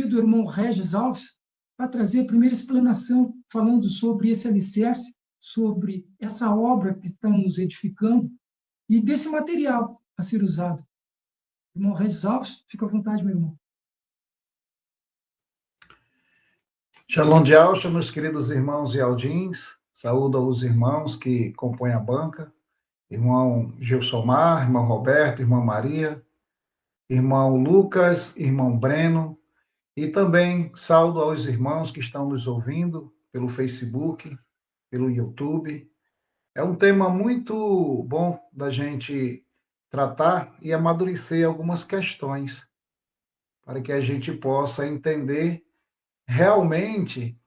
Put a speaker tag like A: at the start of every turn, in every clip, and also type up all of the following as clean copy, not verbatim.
A: convido o irmão Regis Alves para trazer a primeira explanação, falando sobre esse alicerce, sobre essa obra que estamos edificando e desse material a ser usado. Irmão Regis Alves, fica à vontade, meu irmão.
B: Shalom de Alcha, meus queridos irmãos e aldins. Saúdo aos irmãos que compõem a banca. Irmão Gilsomar, irmão Roberto, irmã Maria, irmão Lucas, irmão Breno. E também saúdo aos irmãos que estão nos ouvindo pelo Facebook, pelo YouTube. É um tema muito bom da gente tratar e amadurecer algumas questões, para que a gente possa entender realmente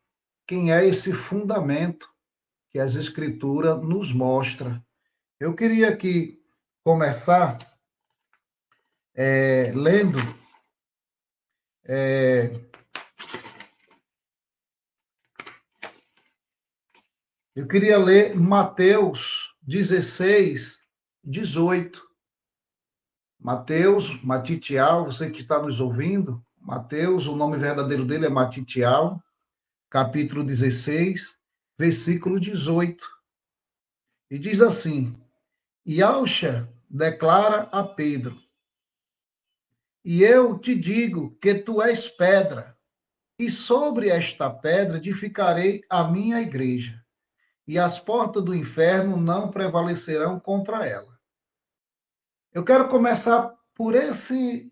B: quem é esse fundamento que as Escrituras nos mostram. Eu queria aqui começar lendo eu queria ler Mateus 16, 18. Mateus, Matitial, você que está nos ouvindo, Mateus, o nome verdadeiro dele é Matitial, capítulo 16, versículo 18. E diz assim: E Alcha declara a Pedro: E eu te digo que tu és pedra, e sobre esta pedra edificarei a minha igreja, e as portas do inferno não prevalecerão contra ela. Eu quero começar por esse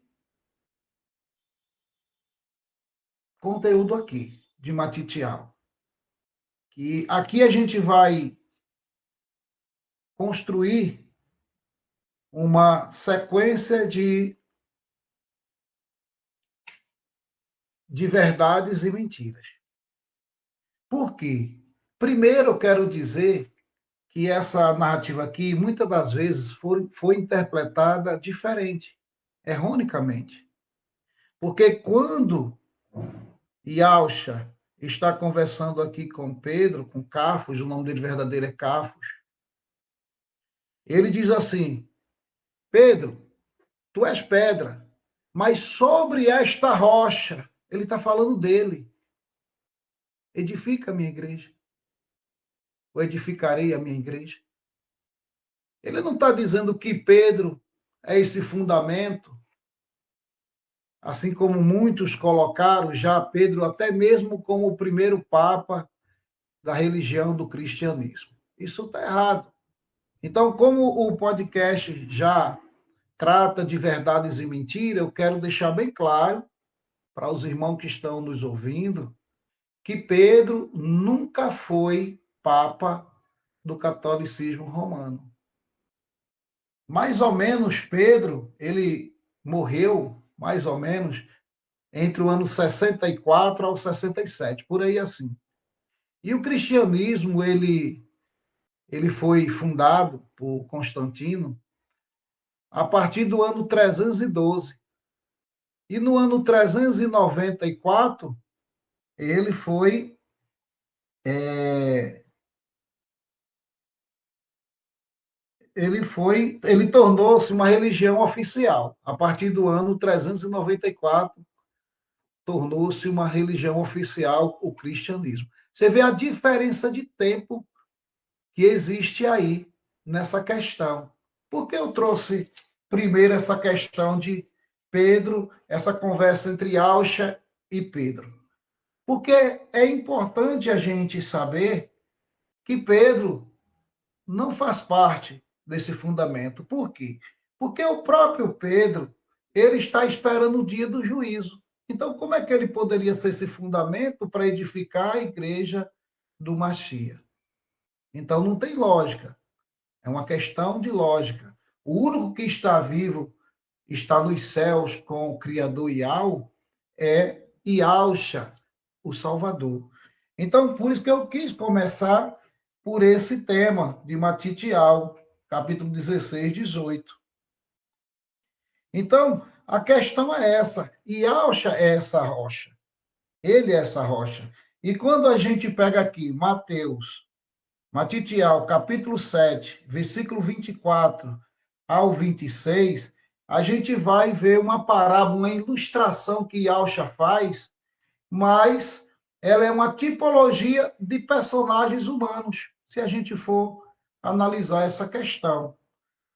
B: conteúdo aqui, de Matitial. Que aqui a gente vai construir uma sequência de verdades e mentiras. Por quê? Primeiro, eu quero dizer que essa narrativa aqui, muitas das vezes, foi interpretada diferente, erroneamente. Porque quando Yalcha está conversando aqui com Pedro, com Cafos, o nome dele verdadeiro é Cafos, ele diz assim: Pedro, tu és pedra, mas sobre esta rocha, ele está falando dele, edifica a minha igreja, ou edificarei a minha igreja. Ele não está dizendo que Pedro é esse fundamento, assim como muitos colocaram já Pedro até mesmo como o primeiro papa da religião do cristianismo. Isso está errado. Então, como o podcast já trata de verdades e mentiras, eu quero deixar bem claro para os irmãos que estão nos ouvindo que Pedro nunca foi papa do catolicismo romano. Mais ou menos, Pedro, ele morreu, mais ou menos, entre o ano 64 ao 67, por aí assim. E o cristianismo, ele foi fundado por Constantino a partir do ano 312. E no ano 394, ele foi ele tornou-se uma religião oficial. A partir do ano 394, tornou-se uma religião oficial o cristianismo. Você vê a diferença de tempo que existe aí nessa questão. Por que eu trouxe primeiro essa questão de Pedro, essa conversa entre Alcha e Pedro? Porque é importante a gente saber que Pedro não faz parte desse fundamento. Por quê? Porque o próprio Pedro, ele está esperando o dia do juízo. Então, como é que ele poderia ser esse fundamento para edificar a igreja do Machia? Então, não tem lógica. É uma questão de lógica. O único que está vivo, está nos céus com o Criador Ial, é Ialcha, o Salvador. Então, por isso que eu quis começar por esse tema de Matitial, capítulo 16, 18. Então, a questão é essa. Ialcha é essa rocha. Ele é essa rocha. E quando a gente pega aqui Matitial, capítulo 7, versículo 24 ao 26, a gente vai ver uma parábola, uma ilustração que Yalcha faz mas ela é uma tipologia de personagens humanos, se a gente for analisar essa questão.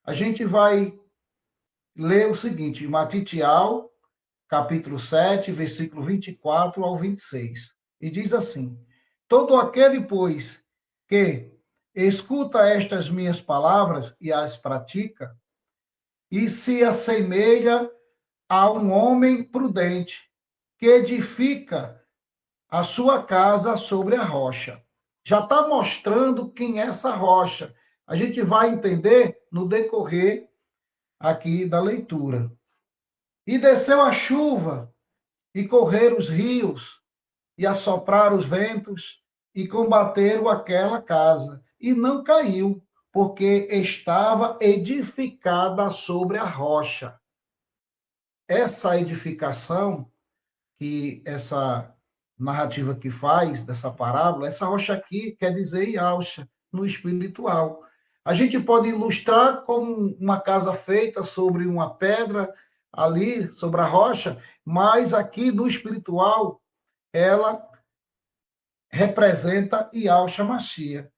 B: A gente vai ler o seguinte, Matitial, capítulo 7, versículo 24 ao 26. E diz assim: todo aquele, pois, que escuta estas minhas palavras e as pratica, e se assemelha a um homem prudente, que edifica a sua casa sobre a rocha. Já está mostrando quem é essa rocha. A gente vai entender no decorrer aqui da leitura. E desceu a chuva, e correram os rios, e assopraram os ventos, e combateram aquela casa, e não caiu, porque estava edificada sobre a rocha. Essa edificação que essa narrativa que faz dessa parábola, essa rocha aqui quer dizer Yalcha, no espiritual. A gente pode ilustrar como uma casa feita sobre uma pedra ali, sobre a rocha, mas aqui no espiritual ela representa Yalcha Machia.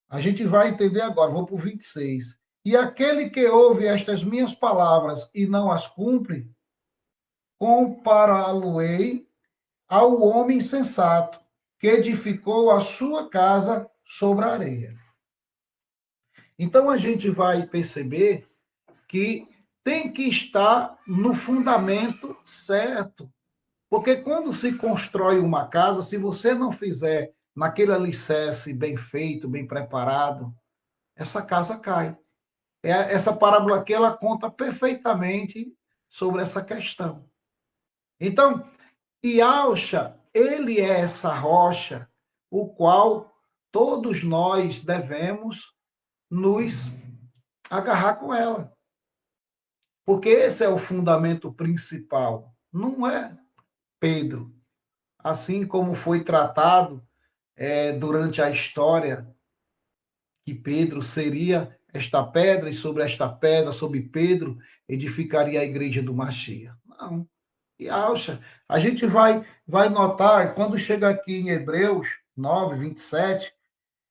B: A gente vai entender agora, vou para o 26. E aquele que ouve estas minhas palavras e não as cumpre, compará-lo-ei ao homem sensato, que edificou a sua casa sobre a areia. Então a gente vai perceber que tem que estar no fundamento certo. Porque quando se constrói uma casa, se você não fizer naquele alicerce bem feito, bem preparado, essa casa cai. Essa parábola aqui, ela conta perfeitamente sobre essa questão. Então, Yalcha, ele é essa rocha, o qual todos nós devemos nos agarrar com ela. Porque esse é o fundamento principal, não é Pedro. Assim como foi tratado durante a história, que Pedro seria esta pedra, e sobre esta pedra, sobre Pedro, edificaria a igreja do Machia. Não. E Yalcha, a gente vai notar, quando chega aqui em Hebreus 9, 27,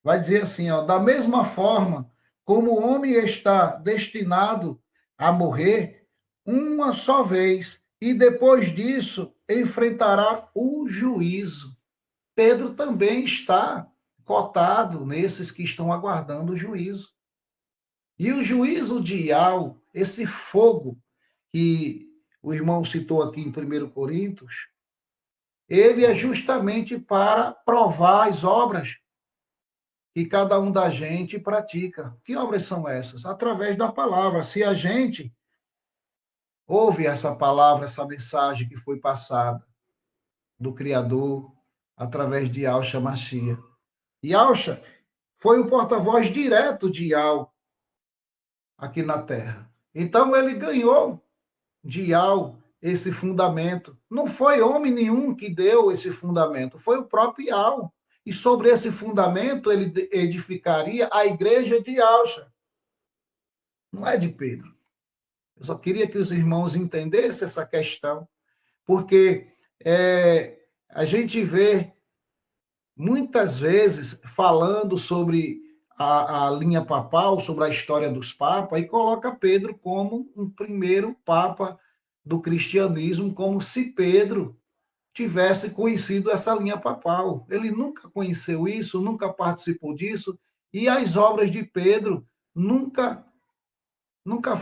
B: vai dizer assim, ó, da mesma forma como o homem está destinado a morrer uma só vez, e depois disso enfrentará o juízo. Pedro também está cotado nesses que estão aguardando o juízo. E o juízo de Ial, esse fogo que o irmão citou aqui em 1 Coríntios, ele é justamente para provar as obras que cada um da gente pratica. Que obras são essas? Através da palavra. Se a gente ouve essa palavra, essa mensagem que foi passada do Criador através de Yalcha Machia. Yalcha foi o porta-voz direto de Ial aqui na Terra. Então ele ganhou de Ial esse fundamento. Não foi homem nenhum que deu esse fundamento, foi o próprio Ial. E sobre esse fundamento ele edificaria a igreja de Yalcha. Não é de Pedro. Eu só queria que os irmãos entendessem essa questão, porque a gente vê muitas vezes falando sobre a linha papal, sobre a história dos papas, e coloca Pedro como um primeiro papa do cristianismo, como se Pedro tivesse conhecido essa linha papal. Ele nunca conheceu isso, nunca participou disso, e as obras de Pedro nunca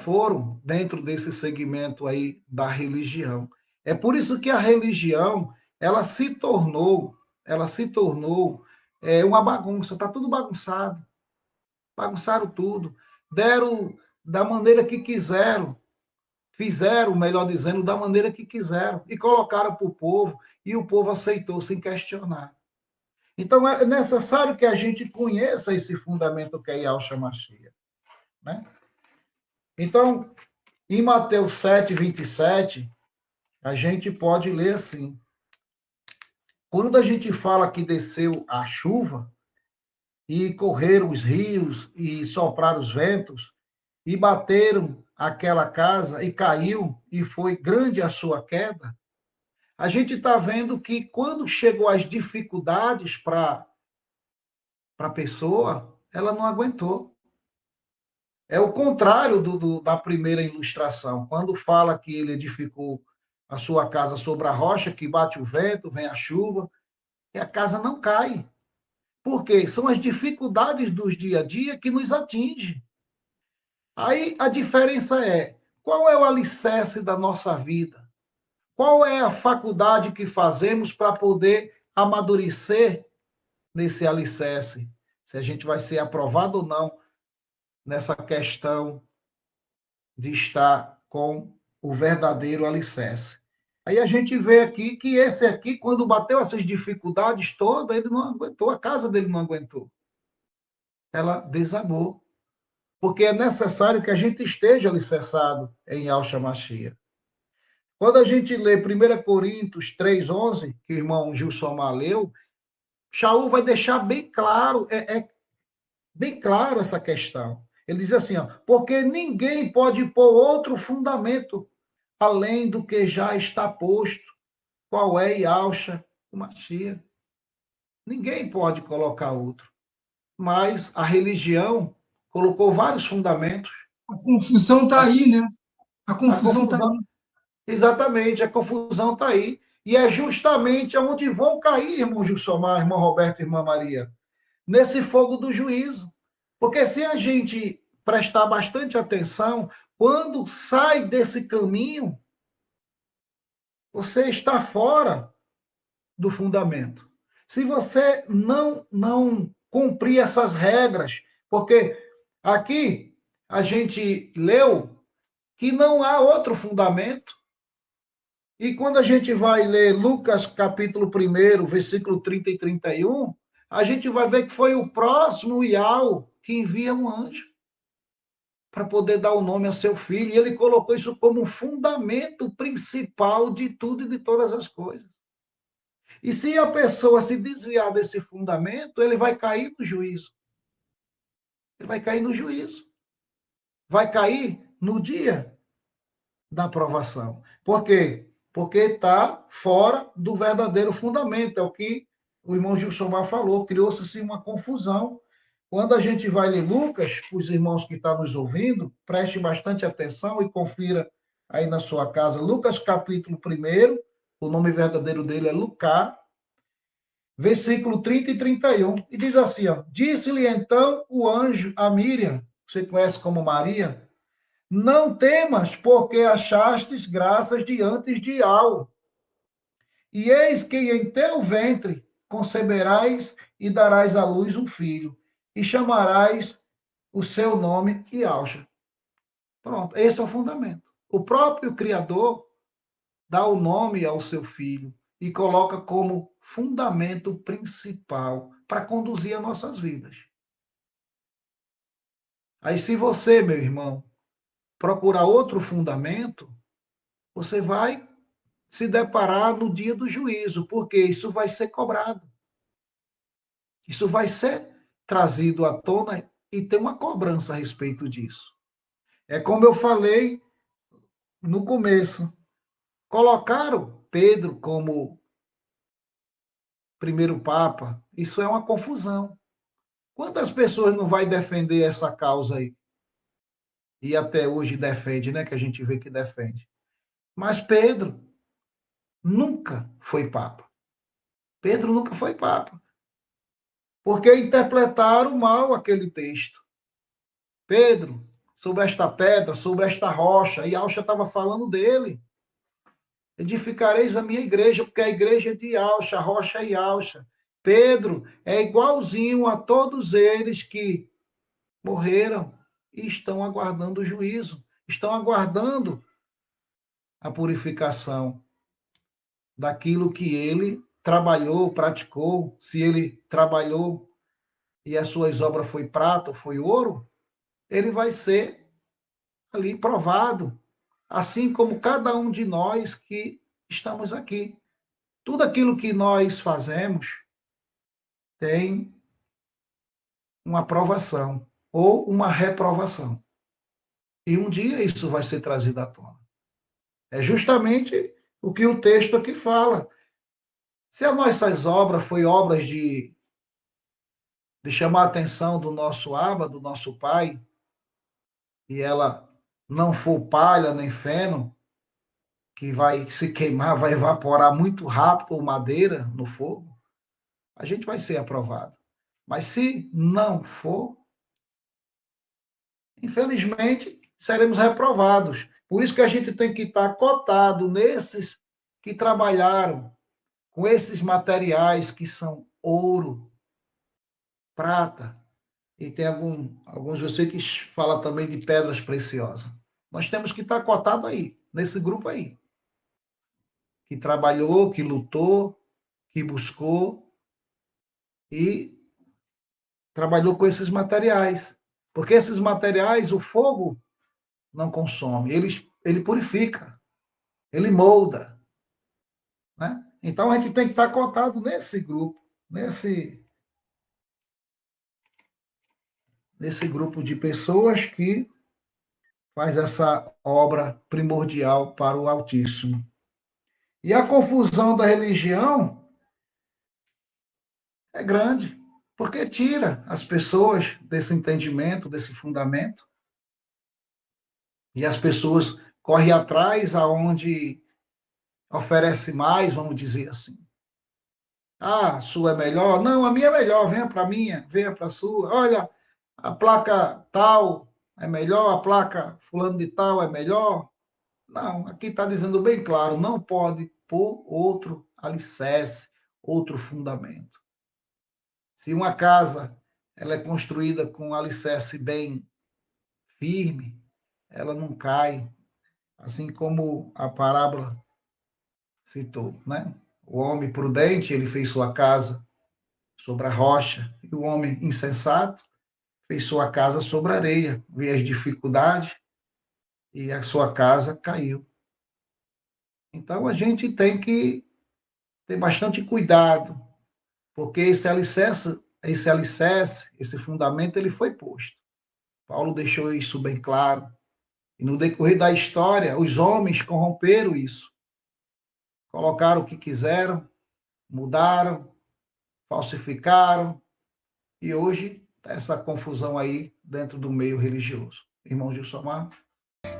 B: foram dentro desse segmento aí da religião. É por isso que a religião, ela se tornou uma bagunça, está tudo bagunçado. Bagunçaram tudo, deram da maneira que quiseram, fizeram, melhor dizendo, da maneira que quiseram, e colocaram para o povo, e o povo aceitou sem questionar. Então, é necessário que a gente conheça esse fundamento que é Yalcha Machia, né? Então, em Mateus 7, 27, a gente pode ler assim: quando a gente fala que desceu a chuva, e correram os rios, e sopraram os ventos, e bateram aquela casa, e caiu, e foi grande a sua queda, a gente está vendo que quando chegou as dificuldades para a pessoa, ela não aguentou. É o contrário da primeira ilustração. Quando fala que ele edificou a sua casa sobre a rocha, que bate o vento, vem a chuva, e a casa não cai. Por quê? São as dificuldades do dia a dia que nos atingem. Aí a diferença é, qual é o alicerce da nossa vida? Qual é a faculdade que fazemos para poder amadurecer nesse alicerce? Se a gente vai ser aprovado ou não nessa questão de estar com o verdadeiro alicerce. Aí a gente vê aqui que esse aqui, quando bateu essas dificuldades todas, ele não aguentou, a casa dele não aguentou. Ela desabou. Porque é necessário que a gente esteja alicerçado em Yahshua Mashiach. Quando a gente lê 1 Coríntios 3,11, que o irmão Gilson leu, Shaul vai deixar bem claro, bem claro essa questão. Ele diz assim, ó, porque ninguém pode pôr outro fundamento além do que já está posto. Qual é Yahshua Mashiach? Ninguém pode colocar outro. Mas a religião colocou vários fundamentos.
A: A confusão está aí, né? A confusão está aí.
B: Exatamente, a confusão está aí. E é justamente onde vão cair, irmão Gilsomar, irmão Roberto, irmã Maria, nesse fogo do juízo. Porque se a gente prestar bastante atenção, quando sai desse caminho, você está fora do fundamento. Se você não cumprir essas regras, porque aqui a gente leu que não há outro fundamento. E quando a gente vai ler Lucas capítulo 1, versículo 30 e 31, a gente vai ver que foi o próximo Iau que envia um anjo para poder dar o nome a seu filho. E ele colocou isso como fundamento principal de tudo e de todas as coisas. E se a pessoa se desviar desse fundamento, ele vai cair no juízo. Ele vai cair no juízo. Vai cair no dia da aprovação. Por quê? Porque está fora do verdadeiro fundamento. É o que o irmão Gilsomar falou. Criou-se uma confusão. Quando a gente vai ler Lucas, os irmãos que estão nos ouvindo, preste bastante atenção e confira aí na sua casa. Lucas capítulo 1, o nome verdadeiro dele é Lucas, versículo 30 e 31. E diz assim, ó, disse-lhe então o anjo a Míriam, que você conhece como Maria, não temas, porque achastes graças diante de Yahweh. E eis que em teu ventre conceberás e darás à luz um filho, e chamarás o seu nome Yahshua. Pronto, esse é o fundamento. O próprio Criador dá o nome ao seu filho e coloca como fundamento principal para conduzir as nossas vidas. Aí, se você, meu irmão, procurar outro fundamento, você vai se deparar no dia do juízo, porque isso vai ser cobrado. Isso vai ser trazido à tona e tem uma cobrança a respeito disso. É como eu falei no começo. Colocaram Pedro como primeiro papa. Isso é uma confusão. Quantas pessoas não vai defender essa causa aí? E até hoje defende, né? Que a gente vê que defende. Mas Pedro nunca foi papa. Pedro nunca foi papa. Porque interpretaram mal aquele texto. Pedro, sobre esta pedra, sobre esta rocha, e Yahshua estava falando dele. Edificareis a minha igreja, porque a igreja é de Yahshua, a rocha é Yahshua. Pedro é igualzinho a todos eles que morreram e estão aguardando o juízo, estão aguardando a purificação daquilo que ele trabalhou, praticou. Se ele trabalhou e as suas obras foi prata ou foi ouro, ele vai ser ali provado, assim como cada um de nós que estamos aqui. Tudo aquilo que nós fazemos tem uma aprovação ou uma reprovação. E um dia isso vai ser trazido à tona. É justamente o que o texto aqui fala. Se as nossas obras foi obras de chamar a atenção do nosso Abba, do nosso Pai, e ela não for palha nem feno, que vai se queimar, vai evaporar muito rápido, ou madeira no fogo, a gente vai ser aprovado. Mas se não for, infelizmente, seremos reprovados. Por isso que a gente tem que estar cotado nesses que trabalharam com esses materiais que são ouro, prata, e tem alguns você que fala também de pedras preciosas. Nós temos que estar cotado aí, nesse grupo aí, que trabalhou, que lutou, que buscou e trabalhou com esses materiais. Porque esses materiais, o fogo não consome, ele purifica, ele molda, né? Então a gente tem que estar cotado nesse grupo, nesse grupo de pessoas que faz essa obra primordial para o Altíssimo. E a confusão da religião é grande, porque tira as pessoas desse entendimento, desse fundamento, e as pessoas correm atrás aonde oferece mais, vamos dizer assim. Ah, a sua é melhor? Não, a minha é melhor, venha para a minha, venha para a sua. Olha, a placa tal é melhor, a placa fulano de tal é melhor. Não, aqui está dizendo bem claro, não pode pôr outro alicerce, outro fundamento. Se uma casa ela é construída com um alicerce bem firme, ela não cai, assim como a parábola citou, né? O homem prudente, ele fez sua casa sobre a rocha, e o homem insensato fez sua casa sobre a areia, veio as dificuldades e a sua casa caiu. Então a gente tem que ter bastante cuidado, porque esse alicerce, esse fundamento, ele foi posto. Paulo deixou isso bem claro. E no decorrer da história, os homens corromperam isso. Colocaram o que quiseram, mudaram, falsificaram, e hoje essa confusão aí dentro do meio religioso. Irmão Gilsomar?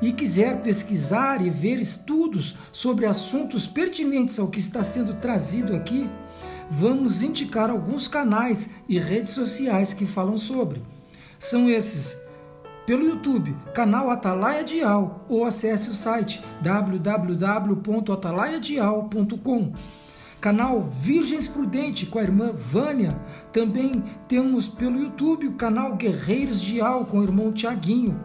A: E quiser pesquisar e ver estudos sobre assuntos pertinentes ao que está sendo trazido aqui, vamos indicar alguns canais e redes sociais que falam sobre. São esses: pelo YouTube, canal Atalaia Dial, ou acesse o site www.atalaiadial.com. Canal Virgens Prudente com a irmã Vânia. Também temos pelo YouTube o canal Guerreiros Dial com o irmão Tiaguinho.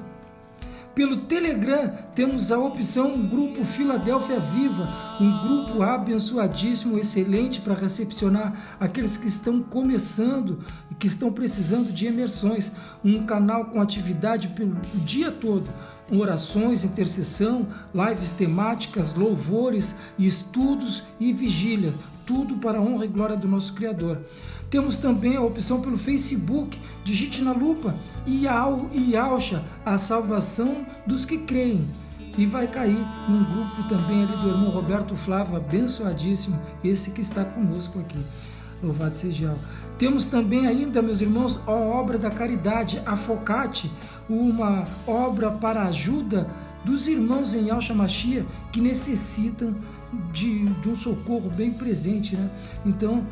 A: Pelo Telegram temos a opção Grupo Filadélfia Viva, um grupo abençoadíssimo, excelente para recepcionar aqueles que estão começando e que estão precisando de imersões. Um canal com atividade pelo dia todo, orações, intercessão, lives temáticas, louvores, estudos e vigília, tudo para a honra e glória do nosso Criador. Temos também a opção pelo Facebook, digite na lupa Iaucha, a salvação dos que creem. E vai cair num grupo também ali do irmão Roberto Flávio, abençoadíssimo, esse que está conosco aqui. Louvado seja Yahweh. Temos também ainda, meus irmãos, a obra da caridade, a Focate, uma obra para a ajuda dos irmãos em Yahshua Mashiach que necessitam de um socorro bem presente, né? Então,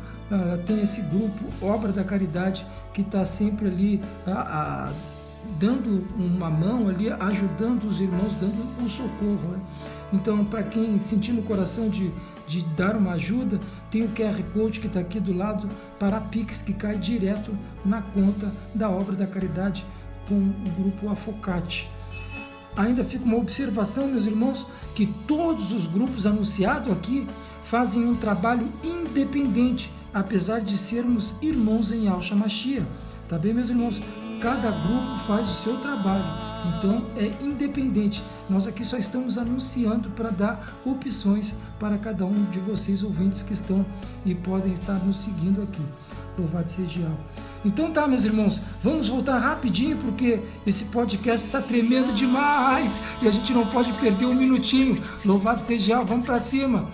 A: tem esse grupo, Obra da Caridade, que está sempre ali dando uma mão ali, ajudando os irmãos, dando um socorro, né? Então, para quem sentir no coração de dar uma ajuda, tem o QR Code que está aqui do lado para a Pix, que cai direto na conta da Obra da Caridade com o grupo Afocate. Ainda fica uma observação, meus irmãos, que todos os grupos anunciados aqui fazem um trabalho independente, apesar de sermos irmãos em Yahshua Mashiach. Tá bem, meus irmãos? Cada grupo faz o seu trabalho, então é independente. Nós aqui só estamos anunciando para dar opções para cada um de vocês, ouvintes que estão e podem estar nos seguindo aqui. Louvado seja Yahweh. Então tá, meus irmãos, vamos voltar rapidinho, porque esse podcast está tremendo demais e a gente não pode perder um minutinho. Louvado seja Yahweh, vamos para cima.